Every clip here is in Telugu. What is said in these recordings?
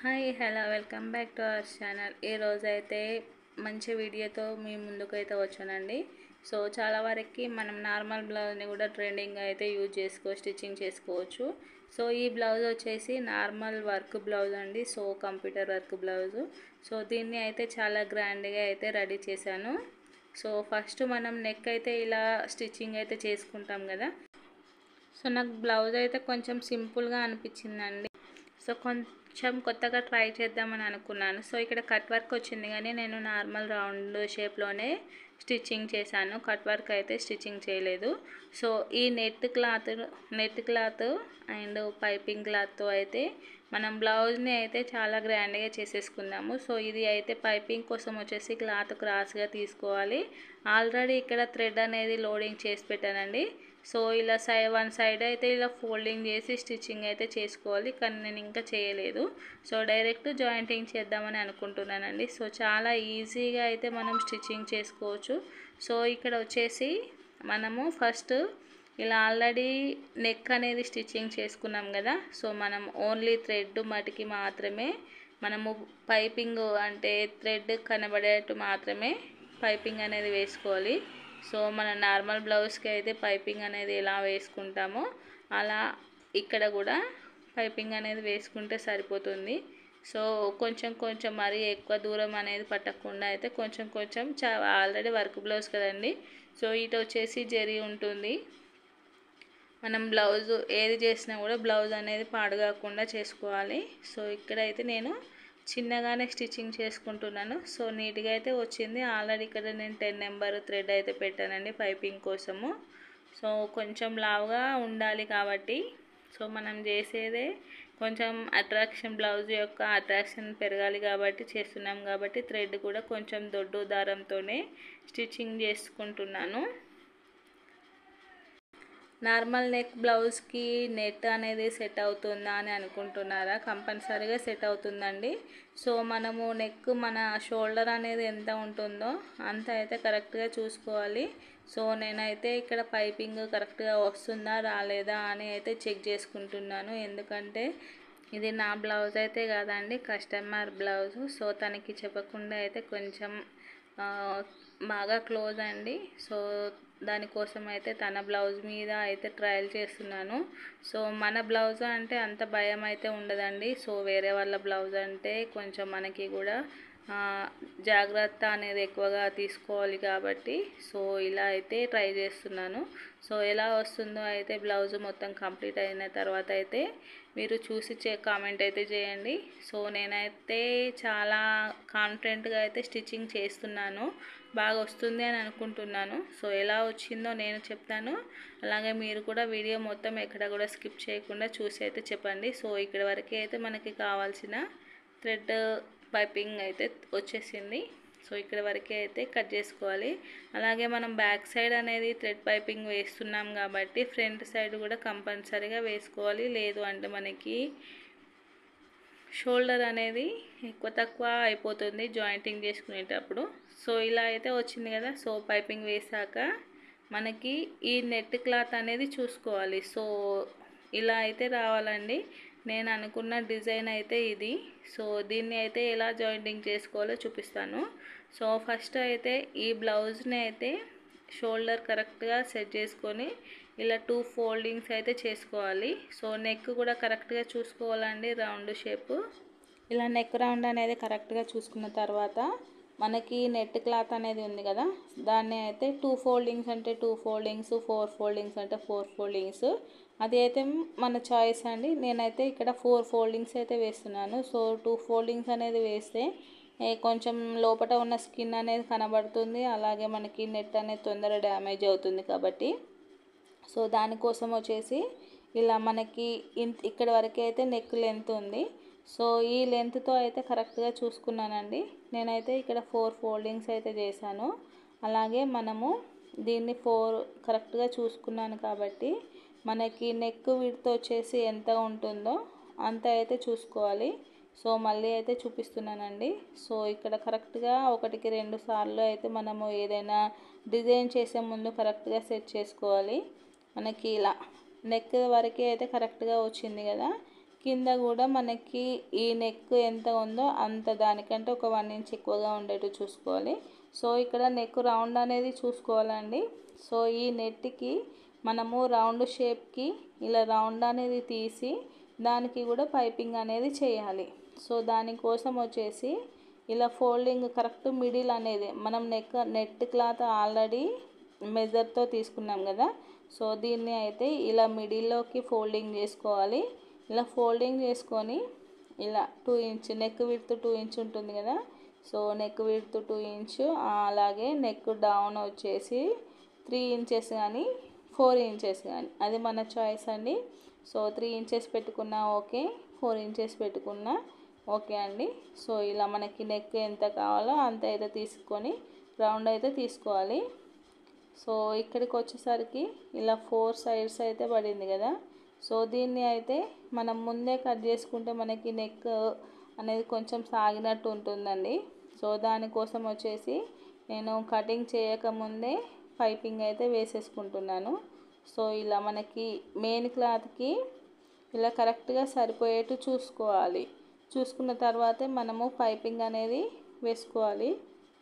Hi hello welcome back to our channel. ఈరోజు అయితే మంచి వీడియోతో మీ ముందుకైతే వచ్చానండి. సో చాలా వరకు మనం నార్మల్ బ్లౌజ్ని కూడా ట్రెండింగ్గా అయితే యూజ్ స్టిచ్చింగ్ చేసుకోవచ్చు. సో ఈ బ్లౌజ్ వచ్చేసి నార్మల్ వర్క్ బ్లౌజ్ అండి. So computer work blouse. So దీన్ని అయితే చాలా గ్రాండ్గా అయితే రెడీ చేశాను. సో ఫస్ట్ మనం నెక్ అయితే ఇలా స్టిచ్చింగ్ అయితే చేసుకుంటాం కదా. సో నాకు బ్లౌజ్ అయితే కొంచెం సింపుల్గా అనిపించిందండి. సో కొంచెం కొత్తగా ట్రై చేద్దామని అనుకున్నాను. సో ఇక్కడ కట్ వర్క్ వచ్చింది కానీ నేను నార్మల్ రౌండ్ షేప్లోనే స్టిచ్చింగ్ చేశాను. కట్ వర్క్ అయితే స్టిచ్చింగ్ చేయలేదు. సో ఈ నెట్ క్లాత్ అండ్ పైపింగ్ క్లాత్తో అయితే మనం బ్లౌజ్ని అయితే చాలా గ్రాండ్గా చేసేసుకుందాము. సో ఇది అయితే పైపింగ్ కోసం వచ్చేసి క్లాత్ క్రాస్గా తీసుకోవాలి. ఆల్రెడీ ఇక్కడ థ్రెడ్ అనేది లోడింగ్ చేసి పెట్టానండి. సో ఇలా వన్ సైడ్ అయితే ఇలా ఫోల్డింగ్ చేసి స్టిచ్చింగ్ అయితే చేసుకోవాలి, కానీ నేను ఇంకా చేయలేదు. సో డైరెక్ట్ జాయింటింగ్ చేద్దామని అనుకుంటున్నానండి. సో చాలా ఈజీగా అయితే మనం స్టిచ్చింగ్ చేసుకోవచ్చు. సో ఇక్కడ వచ్చేసి మనము ఫస్ట్ ఇలా ఆల్రెడీ నెక్ అనేది స్టిచ్చింగ్ చేసుకున్నాం కదా. సో మనం ఓన్లీ థ్రెడ్ మటుకి మాత్రమే మనము పైపింగ్ అంటే థ్రెడ్ కనబడేట్టు మాత్రమే పైపింగ్ అనేది వేసుకోవాలి. సో మన నార్మల్ బ్లౌజ్కి అయితే పైపింగ్ అనేది ఎలా వేసుకుంటామో అలా ఇక్కడ కూడా పైపింగ్ అనేది వేసుకుంటే సరిపోతుంది. సో కొంచెం కొంచెం మరీ ఎక్కువ దూరం అనేది పట్టకుండా అయితే కొంచెం కొంచెం ఆల్రెడీ వర్క్ బ్లౌజ్ కదండి. సో ఇటు వచ్చేసి జరీ ఉంటుంది. మనం బ్లౌజ్ ఏది చేసినా కూడా బ్లౌజ్ అనేది పాడుగాకుండా చేసుకోవాలి. సో ఇక్కడైతే నేను చిన్నగానే స్టిచ్చింగ్ చేసుకుంటున్నాను. సో నీట్గా అయితే వచ్చింది. ఆల్రెడీ ఇక్కడ నేను 10 నెంబర్ థ్రెడ్ అయితే పెట్టానండి పైపింగ్ కోసము. సో కొంచెం లావుగా ఉండాలి కాబట్టి సో మనం చేసేదే కొంచెం అట్రాక్షన్, బ్లౌజ్ యొక్క అట్రాక్షన్ పెరగాలి కాబట్టి చేస్తున్నాం. కాబట్టి థ్రెడ్ కూడా కొంచెం దొడ్డు దారంతోనే స్టిచ్చింగ్ చేసుకుంటున్నాను. నార్మల్ నెక్ బ్లౌజ్కి నెట్ అనేది సెట్ అవుతుందా అని అనుకుంటున్నారా? కంపల్సరీగా సెట్ అవుతుందండి. సో మనము నెక్ మన షోల్డర్ అనేది ఎంత ఉంటుందో అంత అయితే కరెక్ట్గా చూసుకోవాలి. సో నేనైతే ఇక్కడ పైపింగ్ కరెక్ట్గా వస్తుందా రాలేదా అని అయితే చెక్ చేసుకుంటున్నాను. ఎందుకంటే ఇది నా బ్లౌజ్ అయితే కాదండి, కస్టమర్ బ్లౌజ్. సో తనకి చెప్పకుండా అయితే కొంచెం బాగా క్లోజ్ అండి. సో దానికోసం అయితే తన బ్లౌజ్ మీద అయితే ట్రయల్ చేస్తున్నాను. సో మన బ్లౌజ్ అంటే అంత భయం అయితే ఉండదండి. సో వేరే వాళ్ళ బ్లౌజ్ అంటే కొంచెం మనకి కూడా జాగ్రత్త అనేది ఎక్కువగా తీసుకోవాలి కాబట్టి సో ఇలా అయితే ట్రై చేస్తున్నాను. సో ఎలా వస్తుందో అయితే బ్లౌజ్ మొత్తం కంప్లీట్ అయిన తర్వాత అయితే మీరు చూసి కామెంట్ అయితే చేయండి. సో నేనైతే చాలా కాన్ఫిడెంట్గా అయితే స్టిచ్చింగ్ చేస్తున్నాను, బాగా వస్తుంది అని అనుకుంటున్నాను. సో ఎలా వచ్చిందో నేను చెప్తాను, అలాగే మీరు కూడా వీడియో మొత్తం ఎక్కడ కూడా స్కిప్ చేయకుండా చూసి అయితే చెప్పండి. సో ఇక్కడ వరకు అయితే మనకి కావాల్సిన థ్రెడ్ పైపింగ్ అయితే వచ్చేసింది. సో ఇక్కడ వరకే అయితే కట్ చేసుకోవాలి. అలాగే మనం బ్యాక్ సైడ్ అనేది థ్రెడ్ పైపింగ్ వేస్తున్నాం కాబట్టి ఫ్రంట్ సైడ్ కూడా కంపల్సరీగా వేసుకోవాలి. లేదు అంటే మనకి షోల్డర్ అనేది ఎక్కువ తక్కువ అయిపోతుంది జాయింటింగ్ చేసుకునేటప్పుడు. సో ఇలా అయితే వచ్చింది కదా. సో పైపింగ్ వేసాక మనకి ఈ నెట్ క్లాత్ అనేది చూసుకోవాలి. సో ఇలా అయితే రావాలండి. నేను అనుకున్న డిజైన్ అయితే ఇది. సో దీన్ని అయితే ఎలా జాయింటింగ్ చేసుకోవాలో చూపిస్తాను. సో ఫస్ట్ అయితే ఈ బ్లౌజ్ని అయితే షోల్డర్ కరెక్ట్గా సెట్ చేసుకొని ఇలా 2 ఫోల్డింగ్స్ అయితే చేసుకోవాలి. సో నెక్ కూడా కరెక్ట్గా చూసుకోవాలండి, రౌండ్ షేపు. ఇలా నెక్ రౌండ్ అనేది కరెక్ట్గా చూసుకున్న తర్వాత మనకి నెట్ క్లాత్ అనేది ఉంది కదా, దాన్ని అయితే 2 ఫోల్డింగ్స్ అంటే 2 ఫోల్డింగ్స్, 4 ఫోల్డింగ్స్ అంటే 4 ఫోల్డింగ్స్, అది అయితే మన చాయిస్ అండి. నేనైతే ఇక్కడ 4 ఫోల్డింగ్స్ అయితే వేస్తున్నాను. సో 2 ఫోల్డింగ్స్ అనేది వేస్తే కొంచెం లోపల ఉన్న స్కిన్ అనేది కనబడుతుంది, అలాగే మనకి నెట్ అనేది తొందరగా డ్యామేజ్ అవుతుంది కాబట్టి సో దానికోసం వచ్చేసి ఇలా మనకి ఇక్కడ వరకు అయితే నెక్ లెంత్ ఉంది. సో ఈ లెంత్తో అయితే కరెక్ట్గా చూసుకున్నానండి. నేనైతే ఇక్కడ 4 ఫోల్డింగ్స్ అయితే చేశాను. అలాగే మనము దీన్ని 4 కరెక్ట్గా చూసుకున్నాను కాబట్టి మనకి నెక్ విడ్త్ వచ్చేసి ఎంత ఉంటుందో అంత అయితే చూసుకోవాలి. సో మళ్ళీ అయితే చూపిస్తున్నానండి. సో ఇక్కడ కరెక్ట్గా 1కి 2 సార్లు అయితే మనము ఏదైనా డిజైన్ చేసే ముందు కరెక్ట్గా సెట్ చేసుకోవాలి. మనకి ఇలా నెక్ వరకే అయితే కరెక్ట్గా వచ్చింది కదా. కింద కూడా మనకి ఈ నెక్ ఎంత ఉందో అంత దానికంటే ఒక 1 ఇంచ్ ఎక్కువగా ఉండేట్టు చూసుకోవాలి. సో ఇక్కడ నెక్ రౌండ్ అనేది చూసుకోవాలండి. సో ఈ నెట్కి మనము రౌండ్ షేప్కి ఇలా రౌండ్ అనేది తీసి దానికి కూడా పైపింగ్ అనేది చేయాలి. సో దానికోసం వచ్చేసి ఇలా ఫోల్డింగ్ కరెక్ట్ మిడిల్ అనేది మనం నెట్ క్లాత్ ఆల్రెడీ మెజర్తో తీసుకున్నాం కదా. సో దీన్ని అయితే ఇలా మిడిల్లోకి ఫోల్డింగ్ చేసుకోవాలి. ఇలా ఫోల్డింగ్ చేసుకొని ఇలా 2 ఇంచ్ నెక్ విడ్త్ 2 ఇంచ్ ఉంటుంది కదా. సో నెక్ విడ్త్ 2 ఇంచ్, అలాగే నెక్ డౌన్ వచ్చేసి 3 ఇంచెస్ కానీ 4 ఇంచెస్ కానీ అది మన చాయిస్ అండి. సో 3 ఇంచెస్ పెట్టుకున్నా ఓకే, 4 ఇంచెస్ పెట్టుకున్నా ఓకే అండి. సో ఇలా మనకి నెక్ ఎంత కావాలో అంత అయితే తీసుకొని రౌండ్ అయితే తీసుకోవాలి. సో ఇక్కడికి వచ్చేసరికి ఇలా 4 సైడ్స్ అయితే పడింది కదా. సో దీన్ని అయితే మనం ముందే కట్ చేసుకుంటే మనకి నెక్ అనేది కొంచెం సాగినట్టు ఉంటుందండి. సో దానికోసం వచ్చేసి నేను కటింగ్ చేయకముందే పైపింగ్ అయితే వేసేసుకుంటున్నాను. సో ఇలా మనకి మెయిన్ క్లాత్కి ఇలా కరెక్ట్గా సరిపోయేట్టు చూసుకోవాలి. చూసుకున్న తర్వాతే మనము పైపింగ్ అనేది వేసుకోవాలి.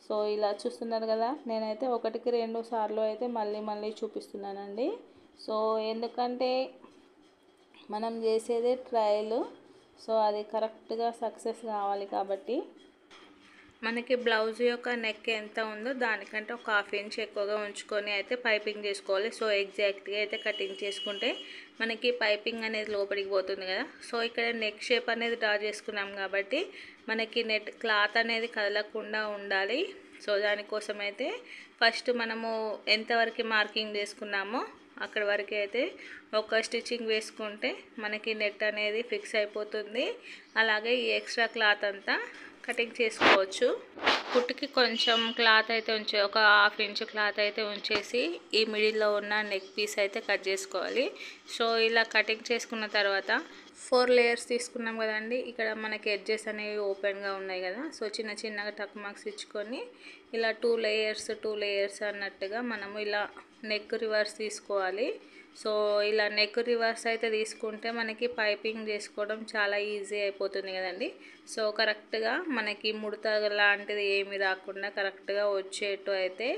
సో ఇలా చూస్తున్నారు కదా, నేనైతే 1కి 2 సార్లు అయితే మళ్ళీ చూపిస్తున్నానండి. సో ఎందుకంటే మనం చేసేదే ట్రయల్, సో అది కరెక్ట్గా సక్సెస్ కావాలి కాబట్టి మనకి బ్లౌజ్ యొక్క నెక్ ఎంత ఉందో దానికంటే ఒక 1/2 ఇంచ్ ఎక్కువగా ఉంచుకొని అయితే పైపింగ్ చేసుకోవాలి. సో ఎగ్జాక్ట్గా అయితే కటింగ్ చేసుకుంటే మనకి పైపింగ్ అనేది లోపలికి పోతుంది కదా. సో ఇక్కడ నెక్ షేప్ అనేది డ్రా చేసుకున్నాం కాబట్టి మనకి నెట్ క్లాత్ అనేది కదలకుండా ఉండాలి. సో దానికోసం అయితే ఫస్ట్ మనము ఎంతవరకు మార్కింగ్ చేసుకున్నామో అక్కడ వరకు అయితే ఒక స్టిచ్చింగ్ వేసుకుంటే మనకి నెట్ అనేది ఫిక్స్ అయిపోతుంది. అలాగే ఈ ఎక్స్ట్రా క్లాత్ అంతా కటింగ్ చేసుకోవచ్చు. కుట్టుకి కొంచెం క్లాత్ అయితే ఒక 1/2 ఇంచ్ క్లాత్ అయితే ఉంచేసి ఈ మిడిల్లో ఉన్న నెక్ పీస్ అయితే కట్ చేసుకోవాలి. సో ఇలా కటింగ్ చేసుకున్న తర్వాత 4 లేయర్స్ తీసుకున్నాం కదండి. ఇక్కడ మనకి ఎడ్జెస్ అనేవి ఓపెన్గా ఉన్నాయి కదా. సో చిన్నగా టక్ మార్క్స్ ఇచ్చుకొని ఇలా 2 లేయర్స్ అన్నట్టుగా మనము ఇలా నెక్ రివర్స్ తీసుకోవాలి. సో ఇలా నెక్ రివర్స్ అయితే తీసుకుంటే మనకి పైపింగ్ చేసుకోవడం చాలా ఈజీ అయిపోతుంది కదండి. సో కరెక్ట్గా మనకి ముడత లాంటిది ఏమి రాకుండా కరెక్ట్గా వచ్చేట్టు అయితే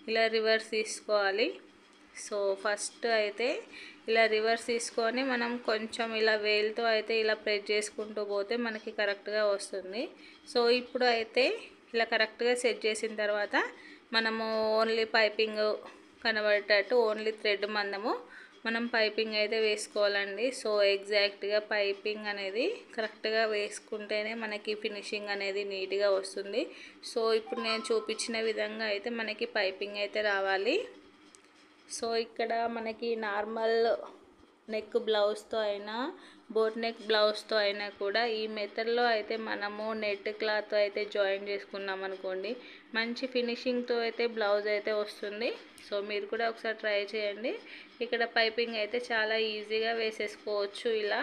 ఇలా రివర్స్ తీసుకోవాలి. సో ఫస్ట్ అయితే ఇలా రివర్స్ తీసుకొని మనం కొంచెం ఇలా వేలుతో అయితే ఇలా ప్రెస్ చేసుకుంటూ పోతే మనకి కరెక్ట్గా వస్తుంది. సో ఇప్పుడు అయితే ఇలా కరెక్ట్గా సెట్ చేసిన తర్వాత మనము ఓన్లీ పైపింగ్ కనబడేటట్టు ఓన్లీ థ్రెడ్ మందము మనం పైపింగ్ అయితే వేసుకోవాలండి. సో ఎగ్జాక్ట్గా పైపింగ్ అనేది కరెక్ట్గా వేసుకుంటేనే మనకి ఫినిషింగ్ అనేది నీట్గా వస్తుంది. సో ఇప్పుడు నేను చూపించిన విధంగా అయితే మనకి పైపింగ్ అయితే రావాలి. సో ఇక్కడ మనకి నార్మల్ నెక్ బ్లౌజ్తో అయినా బోట్ నెక్ బ్లౌజ్తో అయినా కూడా ఈ మెథడ్లో అయితే మనము నెట్ క్లాత్ అయితే జాయిన్ చేసుకున్నాం అనుకోండి, మంచి ఫినిషింగ్తో అయితే బ్లౌజ్ అయితే వస్తుంది. సో మీరు కూడా ఒకసారి ట్రై చేయండి. ఇక్కడ పైపింగ్ అయితే చాలా ఈజీగా వేసేసుకోవచ్చు. ఇలా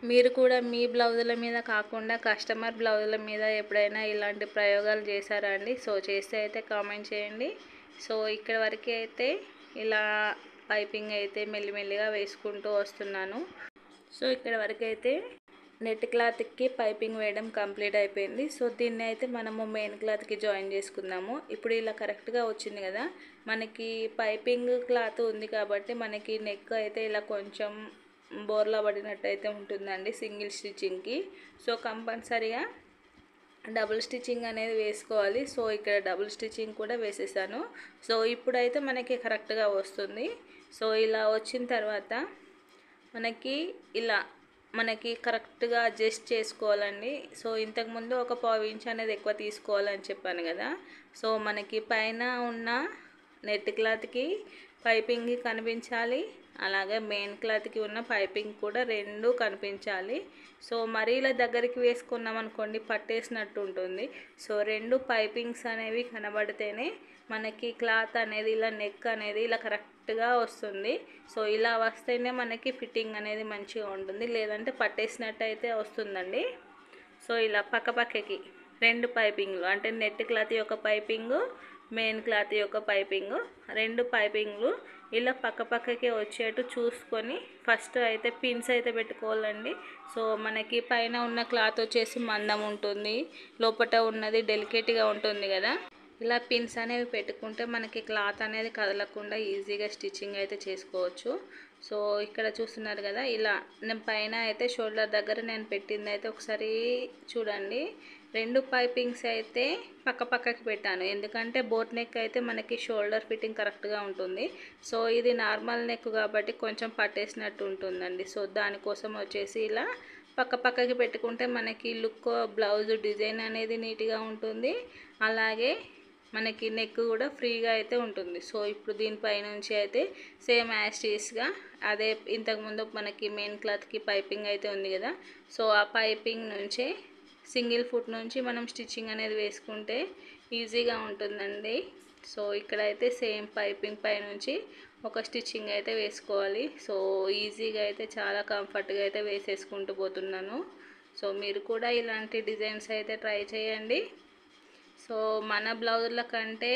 మీరు కూడా మీ బ్లౌజుల మీద కాకుండా కస్టమర్ బ్లౌజుల మీద ఎప్పుడైనా ఇలాంటి ప్రయోగాలు చేశారా అండి? సో చేస్తే అయితే కామెంట్ చేయండి. సో ఇక్కడ వరకు అయితే ఇలా పైపింగ్ అయితే మెల్లిమెల్లిగా వేసుకుంటూ వస్తున్నాను. సో ఇక్కడ వరకు అయితే నెట్ క్లాత్కి పైపింగ్ వేయడం కంప్లీట్ అయిపోయింది. సో దీన్ని అయితే మనము మెయిన్ క్లాత్కి జాయిన్ చేసుకుందాము. ఇప్పుడు ఇలా కరెక్ట్గా వచ్చింది కదా. మనకి పైపింగ్ క్లాత్ ఉంది కాబట్టి మనకి నెక్ అయితే ఇలా కొంచెం బోర్లా పడినట్టు అయితే ఉంటుందండి సింగిల్ స్టిచ్చింగ్కి. సో కంపల్సరీగా డబుల్ స్టిచ్చింగ్ అనేది వేసుకోవాలి. సో ఇక్కడ డబుల్ స్టిచ్చింగ్ కూడా వేసేసాను. సో ఇప్పుడైతే మనకి కరెక్ట్గా వస్తుంది. సో ఇలా వచ్చిన తర్వాత మనకి కరెక్ట్గా అడ్జస్ట్ చేసుకోవాలండి. సో ఇంతకుముందు ఒక 1/4 ఇంచ్ అనేది ఎక్కువ తీసుకోవాలని చెప్పాను కదా. సో మనకి పైన ఉన్న నెట్ క్లాత్కి పైపింగ్ కనిపించాలి, అలాగే మెయిన్ క్లాత్కి ఉన్న పైపింగ్ కూడా రెండు కనిపించాలి. సో మరీ ఇలా దగ్గరికి వేసుకున్నాం అనుకోండి పట్టేసినట్టు ఉంటుంది. సో రెండు పైపింగ్స్ అనేవి కనబడితేనే మనకి క్లాత్ అనేది ఇలా నెక్ అనేది ఇలా కరెక్ట్గా వస్తుంది. సో ఇలా వస్తేనే మనకి ఫిట్టింగ్ అనేది మంచిగా ఉంటుంది, లేదంటే పట్టేసినట్టు అయితే వస్తుందండి. సో ఇలా పక్కకి రెండు పైపింగ్లు అంటే నెట్ క్లాత్ యొక్క పైపింగు, మెయిన్ క్లాత్ యొక్క పైపింగు, రెండు పైపింగ్లు ఇలా పక్కకి వచ్చేట్టు చూసుకొని ఫస్ట్ అయితే పిన్స్ అయితే పెట్టుకోవాలండి. సో మనకి పైన ఉన్న క్లాత్ వచ్చేసి మందం ఉంటుంది, లోపల ఉన్నది డెలికేట్గా ఉంటుంది కదా. ఇలా పిన్స్ అనేవి పెట్టుకుంటే మనకి క్లాత్ అనేది కదలకుండా ఈజీగా స్టిచ్చింగ్ అయితే చేసుకోవచ్చు. సో ఇక్కడ చూస్తున్నారు కదా, ఇలా నేను పైన అయితే షోల్డర్ దగ్గర నేను పెట్టింది అయితే ఒకసారి చూడండి. 2 పైపింగ్స్ అయితే పక్కకి పెట్టాను, ఎందుకంటే బోట్ నెక్ అయితే మనకి షోల్డర్ ఫిట్టింగ్ కరెక్ట్గా ఉంటుంది. సో ఇది నార్మల్ నెక్ కాబట్టి కొంచెం పట్టేసినట్టు ఉంటుందండి. సో దానికోసం వచ్చేసి ఇలా పక్కకి పెట్టుకుంటే మనకి లుక్ బ్లౌజ్ డిజైన్ అనేది నీట్గా ఉంటుంది, అలాగే మనకి నెక్ కూడా ఫ్రీగా అయితే ఉంటుంది. సో ఇప్పుడు దీనిపై నుంచి అయితే సేమ్ యాస్టీస్గా అదే ఇంతకుముందు మనకి మెయిన్ క్లాత్కి పైపింగ్ అయితే ఉంది కదా, సో ఆ పైపింగ్ నుంచే సింగిల్ ఫుట్ నుంచి మనం స్టిచ్చింగ్ అనేది వేసుకుంటే ఈజీగా ఉంటుందండి. సో ఇక్కడైతే సేమ్ పైపింగ్ పై నుంచి ఒక స్టిచ్చింగ్ అయితే వేసుకోవాలి. సో ఈజీగా అయితే చాలా కంఫర్ట్గా అయితే వేసేసుకుంటూ పోతున్నాను. సో మీరు కూడా ఇలాంటి డిజైన్స్ అయితే ట్రై చేయండి. సో మన బ్లౌజుల కంటే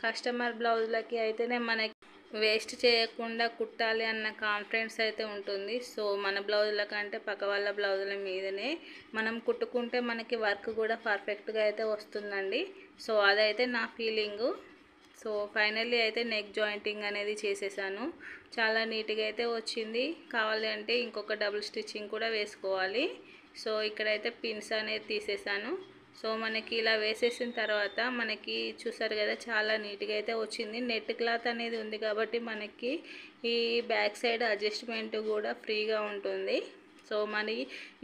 కస్టమర్ బ్లౌజులకి అయితేనే మనకి వేస్ట్ చేయకుండా కుట్టాలి అన్న కాన్ఫిడెన్స్ అయితే ఉంటుంది. సో మన బ్లౌజుల కంటే పక్క వాళ్ళ బ్లౌజుల మీదనే మనం కుట్టుకుంటే మనకి వర్క్ కూడా పర్ఫెక్ట్గా అయితే వస్తుందండి. సో అదైతే నా ఫీలింగు. సో ఫైనల్లీ అయితే నెక్ జాయింటింగ్ అనేది చేసేసాను, చాలా నీట్గా అయితే వచ్చింది. కావాలి అంటే ఇంకొక డబుల్ స్టిచ్చింగ్ కూడా వేసుకోవాలి. సో ఇక్కడైతే పిన్స్ అనేది తీసేసాను. సో మనకి ఇలా వేసేసిన తర్వాత మనకి చూసారు కదా, చాలా నీట్గా అయితే వచ్చింది. నెట్ క్లాత్ అనేది ఉంది కాబట్టి మనకి ఈ బ్యాక్ సైడ్ అడ్జస్ట్మెంట్ కూడా ఫ్రీగా ఉంటుంది. సో మరి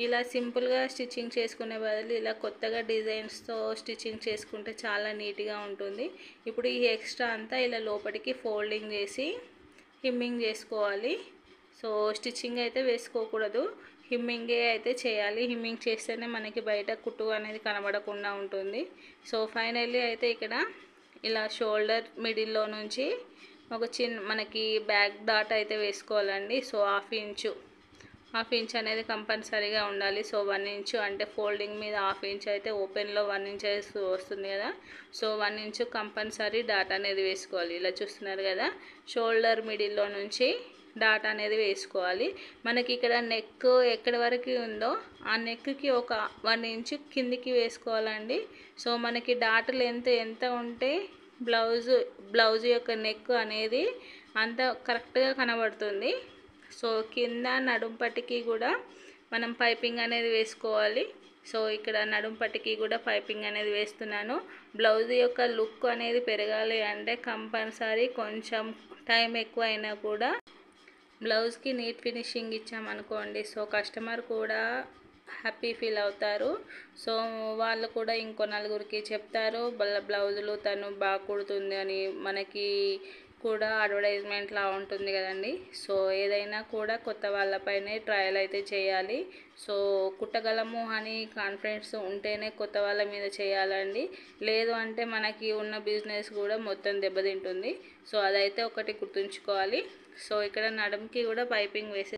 ఇలా సింపుల్గా స్టిచ్చింగ్ చేసుకునే బదులు ఇలా కొత్తగా డిజైన్స్తో స్టిచ్చింగ్ చేసుకుంటే చాలా నీట్గా ఉంటుంది. ఇప్పుడు ఈ ఎక్స్ట్రా అంతా ఇలా లోపలికి ఫోల్డింగ్ చేసి హిమ్మింగ్ చేసుకోవాలి. సో స్టిచ్చింగ్ అయితే వేసుకోకూడదు, హిమ్మింగే అయితే చేయాలి. హిమ్మింగ్ చేస్తేనే మనకి బయట కుట్టు అనేది కనబడకుండా ఉంటుంది. సో ఫైనల్లీ అయితే ఇక్కడ ఇలా షోల్డర్ మిడిల్లో నుంచి ఒక మనకి బ్యాక్ డాట్ అయితే వేసుకోవాలండి. సో హాఫ్ ఇంచ్ అనేది కంపల్సరీగా ఉండాలి. సో 1 ఇంచు అంటే ఫోల్డింగ్ మీద హాఫ్ ఇంచ్ అయితే ఓపెన్లో 1 ఇంచ్ వస్తుంది కదా. సో 1 ఇంచు కంపల్సరీ డాట్ అనేది వేసుకోవాలి. ఇలా చూస్తున్నారు కదా, షోల్డర్ మిడిల్లో నుంచి డాట్ అనేది వేసుకోవాలి. మనకి ఇక్కడ నెక్ ఎక్కడి వరకు ఉందో ఆ నెక్కి ఒక 1 ఇంచు కిందికి వేసుకోవాలండి. సో మనకి డాట్ లెంత్ ఎంత ఉంటే బ్లౌజ్ యొక్క నెక్ అనేది అంత కరెక్ట్గా కనబడుతుంది. సో కింద నడుం పట్టికి కూడా మనం పైపింగ్ అనేది వేసుకోవాలి. సో ఇక్కడ నడుం పట్టికి కూడా పైపింగ్ అనేది వేస్తున్నాను. బ్లౌజ్ యొక్క లుక్ అనేది పెరగాలి అంటే కంపల్సరీ కొంచెం టైం ఎక్కువ అయినా కూడా బ్లౌజ్కి నీట్ ఫినిషింగ్ ఇచ్చామనుకోండి, సో కస్టమర్ కూడా హ్యాపీ ఫీల్ అవుతారు. సో వాళ్ళు కూడా ఇంకో నలుగురికి చెప్తారు బ్లౌజులు తను బాగా కుడుతుంది అని. మనకి కూడా అడ్వర్టైజ్మెంట్లా ఉంటుంది కదండి. సో ఏదైనా కూడా కొత్త వాళ్ళపైనే ట్రయల్ అయితే చేయాలి. సో కుట్టగలము అని కాన్ఫిడెన్స్ ఉంటేనే కొత్త వాళ్ళ మీద చేయాలండి, లేదు అంటే మనకి ఉన్న బిజినెస్ కూడా మొత్తం దెబ్బతింటుంది. సో అదైతే ఒకటి గుర్తుంచుకోవాలి. సో ఇక్కడ నడుంకి కూడా పైపింగ్ వేసి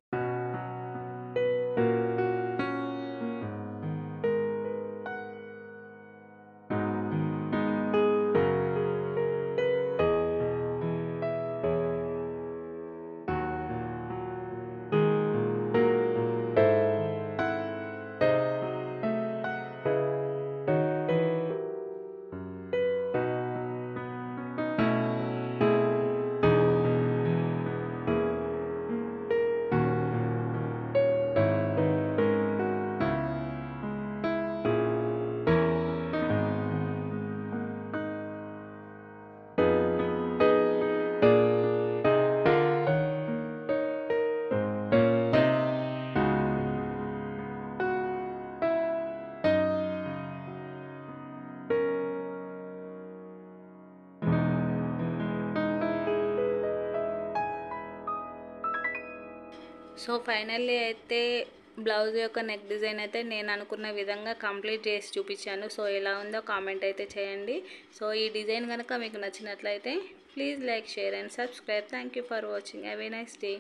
సో ఫైనల్లీ అయితే బ్లౌజ్ యొక్క నెక్ డిజైన్ అయితే నేను అనుకున్న విధంగా కంప్లీట్ చేసి చూపించాను. సో ఎలా ఉందో కామెంట్ అయితే చేయండి. సో ఈ డిజైన్ కనుక మీకు నచ్చినట్లయితే please like, share and subscribe. Thank you for watching. Have a nice day.